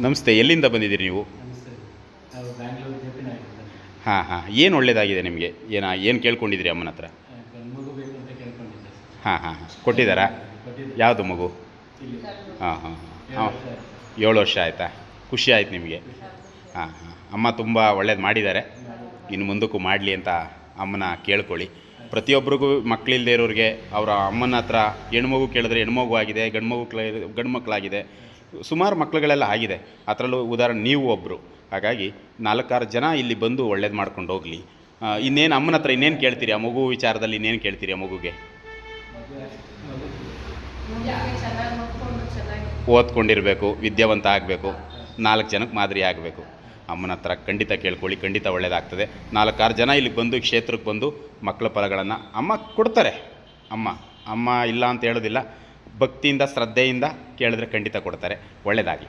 ನಮಸ್ತೆ. ಎಲ್ಲಿಂದ ಬಂದಿದ್ದೀರಿ ನೀವು? ನಮಸ್ತೆ. ನಾವು ಬ್ಯಾಂಗ್ಳೂರು ಜೆ ಪಿ ನಾಯಕರಿಂದ. ಹಾಂ ಹಾಂ. ಏನು ಒಳ್ಳೆಯದಾಗಿದೆ ನಿಮಗೆ? ಏನು ಕೇಳ್ಕೊಂಡಿದ್ದೀರಿ ಅಮ್ಮನ ಹತ್ರ? ಗಂಡು ಮಗು ಬೇಕು ಅಂತ ಕೇಳ್ಕೊಂಡಿದ್ದೆ. ಹಾಂ ಹಾಂ ಹಾಂ. ಕೊಟ್ಟಿದ್ದಾರಾ? ಕೊಟ್ಟಿದ್ದೆ. ಯಾವುದು ಮಗು? ಇಲ್ಲಿ ಹಾಂ ಹಾಂ 7 ಹಾಂ. ವರ್ಷ ಆಯ್ತು. 7 ವರ್ಷ ಆಯಿತಾ? ಖುಷಿ ಆಯ್ತು ನಿಮಗೆ? ಹಾಂ ಹಾಂ. ಅಮ್ಮ ತುಂಬ ಒಳ್ಳೇದು ಮಾಡಿದ್ದಾರೆ, ಇನ್ನು ಮುಂದಕ್ಕೂ ಮಾಡಲಿ ಅಂತ ಅಮ್ಮನ ಕೇಳ್ಕೊಳ್ಳಿ. ಪ್ರತಿಯೊಬ್ಬರಿಗೂ ಮಕ್ಕಳಿಲ್ಲದೆ ಇರೋರಿಗೆ ಅವರ ಅಮ್ಮನ ಹತ್ರ ಹೆಣ್ಮಗು ಕೇಳಿದ್ರೆ ಹೆಣ್ಮಗು ಆಗಿದೆ, ಗಂಡು ಮಕ್ಕಳಾಗಿದೆ, ಸುಮಾರು ಮಕ್ಕಳುಗಳೆಲ್ಲ ಆಗಿದೆ. ಅದರಲ್ಲೂ ಉದಾಹರಣೆ ನೀವು ಒಬ್ಬರು. ಹಾಗಾಗಿ 4-6 ಜನ ಇಲ್ಲಿ ಬಂದು ಒಳ್ಳೇದು ಮಾಡ್ಕೊಂಡು ಹೋಗಲಿ. ಇನ್ನೇನು ಅಮ್ಮನ ಹತ್ರ ಇನ್ನೇನು ಕೇಳ್ತೀರಿ? ಆ ಮಗು ವಿಚಾರದಲ್ಲಿ ಇನ್ನೇನು ಕೇಳ್ತೀರಿ? ಆ ಮಗುಗೆ ಓದ್ಕೊಂಡಿರಬೇಕು, ವಿದ್ಯಾವಂತ ಆಗಬೇಕು, 4 ಜನಕ್ಕೆ ಮಾದರಿ ಆಗಬೇಕು. ಅಮ್ಮನ ಹತ್ರ ಖಂಡಿತ ಕೇಳ್ಕೊಳ್ಳಿ, ಖಂಡಿತ ಒಳ್ಳೆಯದಾಗ್ತದೆ. 4-6 ಜನ ಇಲ್ಲಿಗೆ ಬಂದು ಕ್ಷೇತ್ರಕ್ಕೆ ಬಂದು ಮಕ್ಕಳ ಫಲಗಳನ್ನು ಅಮ್ಮ ಕೊಡ್ತಾರೆ. ಅಮ್ಮ ಇಲ್ಲ ಅಂತ ಹೇಳೋದಿಲ್ಲ, ಭಕ್ತಿಯಿಂದ ಶ್ರದ್ಧೆಯಿಂದ ಕೇಳಿದ್ರೆ ಖಂಡಿತ ಕೊಡ್ತಾರೆ. ಒಳ್ಳೆಯದಾಗಲಿ.